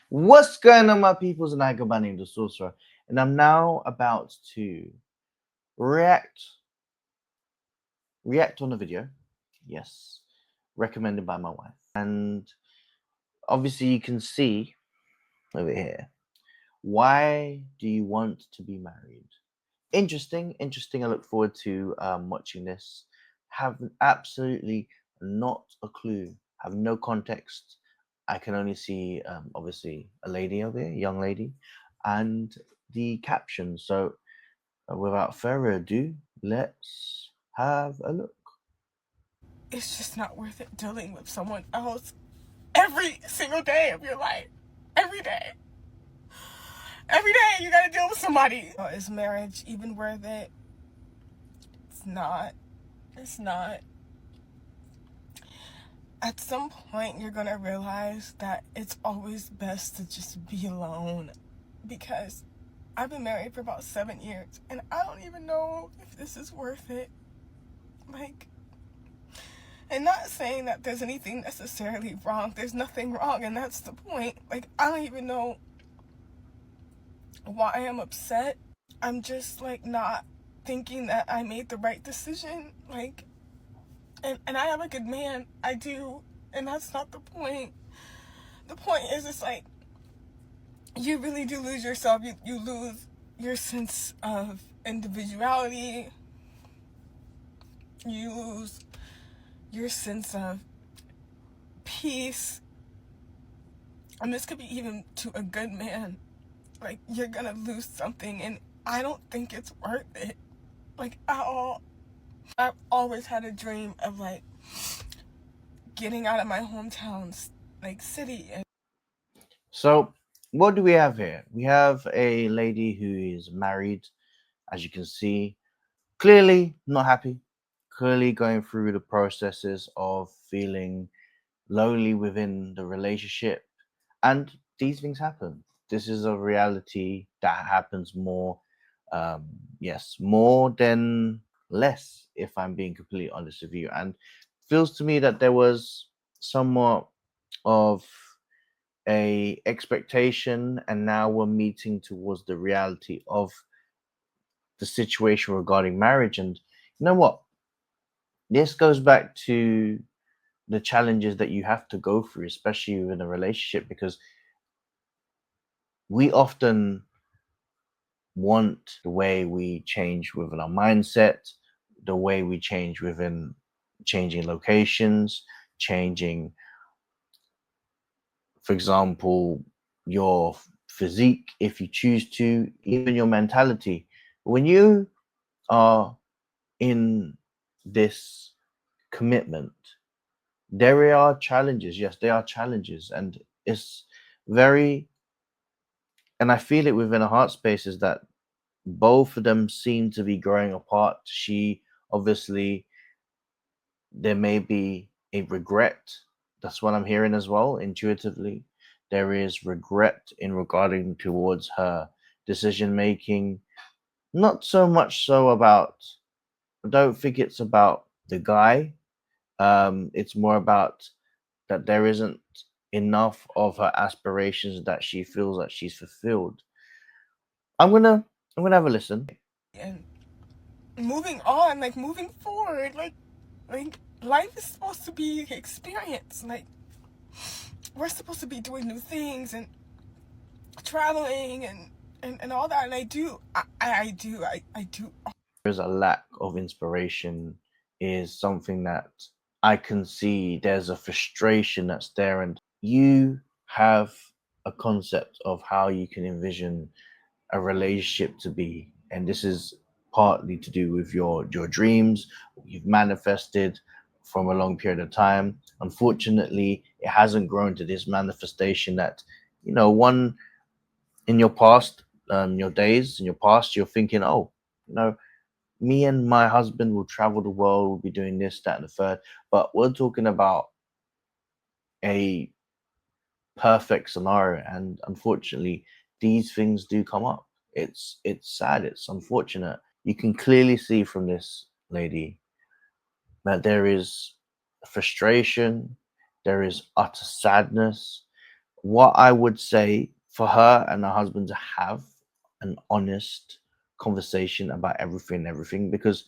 What's going on, my peoples? And I go by name the Sorcerer, and I'm now about to react react on a video. Yes, recommended by my wife, and obviously you can see over here. Why do you want to be married? Interesting. I look forward to watching this. Have absolutely not a clue. Have no context. I can only see obviously a lady over here, young lady, and the caption. So without further ado, let's have a look. It's just not worth it dealing with someone else every single day of your life. Every day. Every day you gotta deal with somebody. Is marriage even worth it? It's not. It's not. At some point, you're gonna realize that it's always best to just be alone. Because I've been married for about 7 years and I don't even know if this is worth it. Like, and not saying that there's anything necessarily wrong. There's nothing wrong, and that's the point. Like, I don't even know why I'm upset. I'm just like not thinking that I made the right decision. Like, and I have a good man. I do. And that's not the point. The point is, it's like, you really do lose yourself. You lose your sense of individuality. You lose your sense of peace. And this could be even to a good man. Like, you're gonna lose something, and I don't think it's worth it. Like, at all. I've always had a dream of, like, getting out of my hometown, like, city. So what do we have here? We have a lady who is married, as you can see, clearly not happy, clearly going through the processes of feeling lonely within the relationship. And these things happen. This is a reality that happens more, yes, more than less, if I'm being completely honest with you. And feels to me that there was somewhat of a expectation, and now we're meeting towards the reality of the situation regarding marriage. And you know what? This goes back to the challenges that you have to go through, especially within a relationship, because we often want the way we change within our mindset, the way we change within changing locations, changing, for example, your physique, if you choose to, even your mentality. When you are in this commitment, there are challenges. Yes, there are challenges, and it's very, and I feel it within a heart space is that both of them seem to be growing apart. She obviously, there may be a regret. That's what I'm hearing as well, intuitively. There is regret in regarding towards her decision making. Not so much so about, I don't think it's about the guy. It's more about that there isn't enough of her aspirations that she feels that she's fulfilled. I'm gonna I'm gonna have a listen. And moving on, like, moving forward, like life is supposed to be experience. Like, we're supposed to be doing new things and traveling and all that. And I do. There's a lack of inspiration is something that I can see. There's a frustration that's there, and you have a concept of how you can envision a relationship to be, and this is partly to do with your dreams you've manifested from a long period of time. Unfortunately, it hasn't grown to this manifestation that, one in your past, your days in your past, you're thinking, oh, me and my husband will travel the world, we'll be doing this, that, and the third. But we're talking about a perfect scenario, and unfortunately, these things do come up. It's sad, it's unfortunate. You can clearly see from this lady that there is frustration, there is utter sadness. what I would say for her and her husband to have an honest conversation about everything, because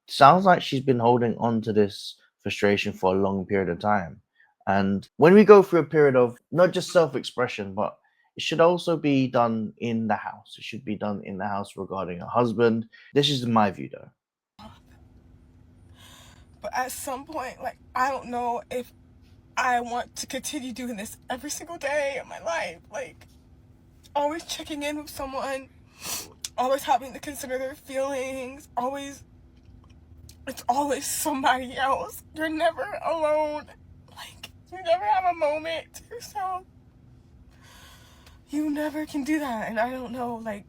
it sounds like she's been holding on to this frustration for a long period of time. And when we go through a period of not just self-expression, but it should also be done in the house. It should be done in the house regarding a husband. This is my view, though. But at some point, like, I don't know if I want to continue doing this every single day of my life. Like, always checking in with someone, always having to consider their feelings, it's always somebody else. You're never alone. Like, you never have a moment to yourself. You never can do that. And I don't know, like,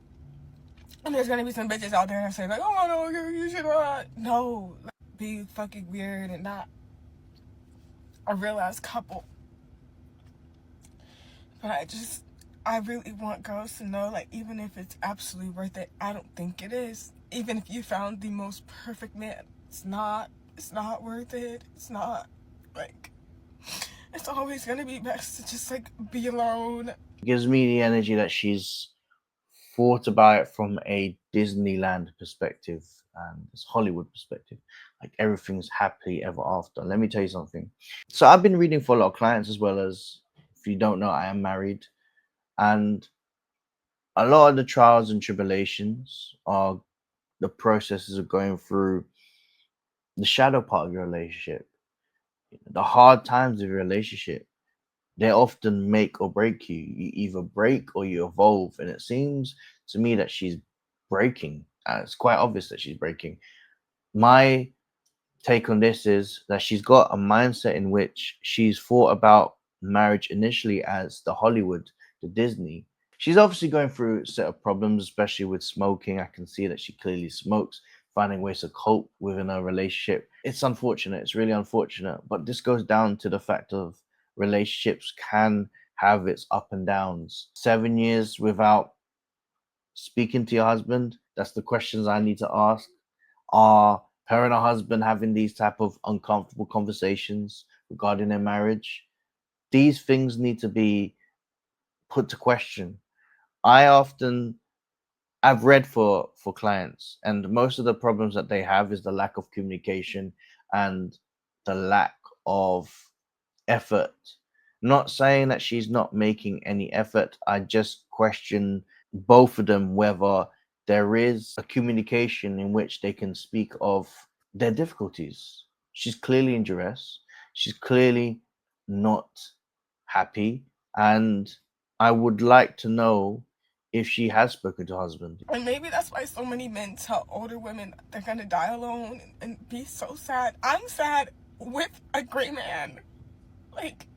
and there's gonna be some bitches out there that say, like, oh no, you should not. No, like, be fucking weird and not a real ass couple. But I really want girls to know, like, even if it's absolutely worth it, I don't think it is. Even if you found the most perfect man, it's not worth it. It's not, like, it's always gonna be best to just, like, be alone. It gives me the energy that she's thought about it from a Disneyland perspective and this Hollywood perspective. Like everything's happily ever after. Let me tell you something. So I've been reading for a lot of clients, as well as, if you don't know, I am married. And a lot of the trials and tribulations are the processes of going through the shadow part of your relationship, the hard times of your relationship. They often make or break you. You either break or you evolve. And it seems to me that she's breaking. It's quite obvious that she's breaking. My take on this is that she's got a mindset in which she's thought about marriage initially as the Hollywood, the Disney. She's obviously going through a set of problems, especially with smoking. I can see that she clearly smokes, finding ways to cope within a relationship. It's unfortunate. It's really unfortunate. But this goes down to the fact of relationships can have its up and downs. 7 years without speaking to your husband, that's the questions I need to ask. Are her and her husband having these type of uncomfortable conversations regarding their marriage? These things need to be put to question. I often I've read for clients, and most of the problems that they have is the lack of communication and the lack of effort. Not saying that she's not making any effort. I just question both of them whether there is a communication in which they can speak of their difficulties. She's clearly in duress. She's clearly not happy. And I would like to know if she has spoken to her husband. And maybe that's why so many men tell older women they're gonna die alone and be so sad. I'm sad with a great man. Like,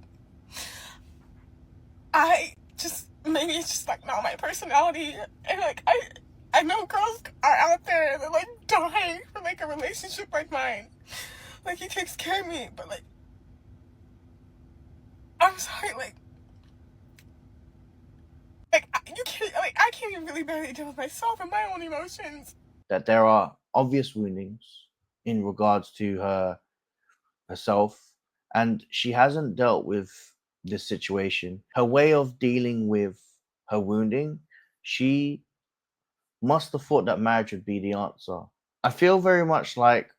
maybe it's just like not my personality. And like, I know girls are out there that like dying for like a relationship like mine. Like, he takes care of me, but like, I'm sorry, like you can't, like, I can't even really barely deal with myself and my own emotions. That there are obvious woundings in regards to herself, and she hasn't dealt with this situation. Her way of dealing with her wounding, she must have thought that marriage would be the answer. I feel very much like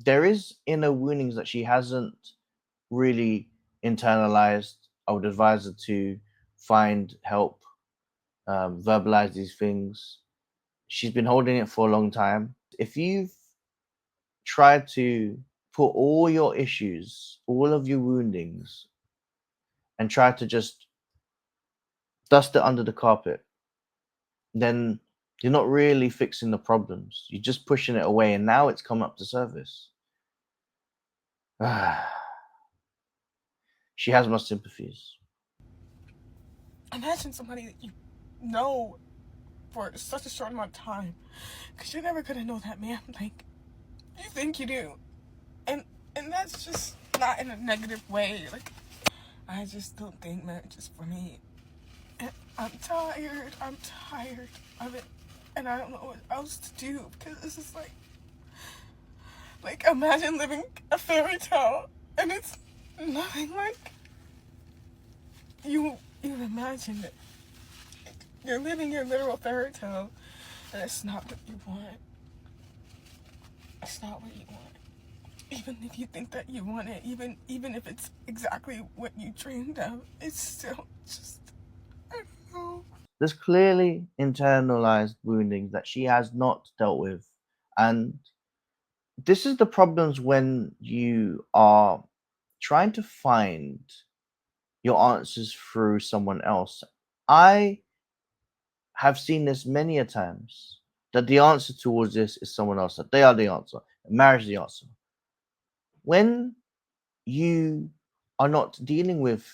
there is inner woundings that she hasn't really internalized. I would advise her to find help, verbalize these things. She's been holding it for a long time. If you've tried to put all your issues, all of your woundings, and try to just dust it under the carpet, then you're not really fixing the problems. You're just pushing it away, and now it's come up to surface. She has my sympathies. Imagine somebody that you know for such a short amount of time, because you're never gonna know that man like you think you do, and that's just not in a negative way. Like, I just don't think marriage is for me. And I'm tired of it, and I don't know what else to do, because this is like imagine living a fairy tale and it's nothing like you imagine it. You're living your literal fairy tale, and it's not what you want. It's not what you want. Even if you think that you want it, even if it's exactly what you dreamed of, it's still just, I don't know. There's clearly internalized wounding that she has not dealt with. And this is the problems when you are trying to find your answers through someone else. I have seen this many a times that the answer towards this is someone else, that they are the answer, marriage is the answer. When you are not dealing with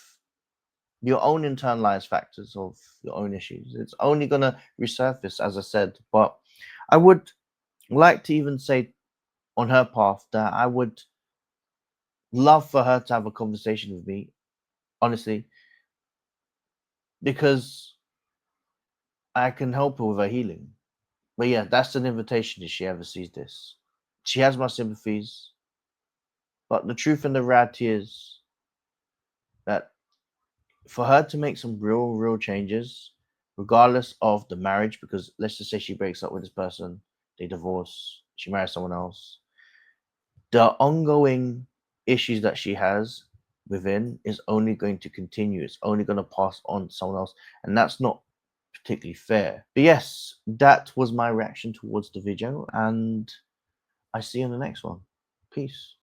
your own internalized factors of your own issues, it's only going to resurface, as I said. But I would like to even say on her path that I would love for her to have a conversation with me, honestly, because I can help her with her healing. But yeah, that's an invitation if she ever sees this. She has my sympathies, but the truth and the reality is that for her to make some real changes, regardless of the marriage, because let's just say she breaks up with this person, they divorce, she marries someone else, the ongoing issues that she has within is only going to continue. It's only going to pass on to someone else, and that's not particularly fair. But yes, that was my reaction towards the video, and I see you in the next one. Peace.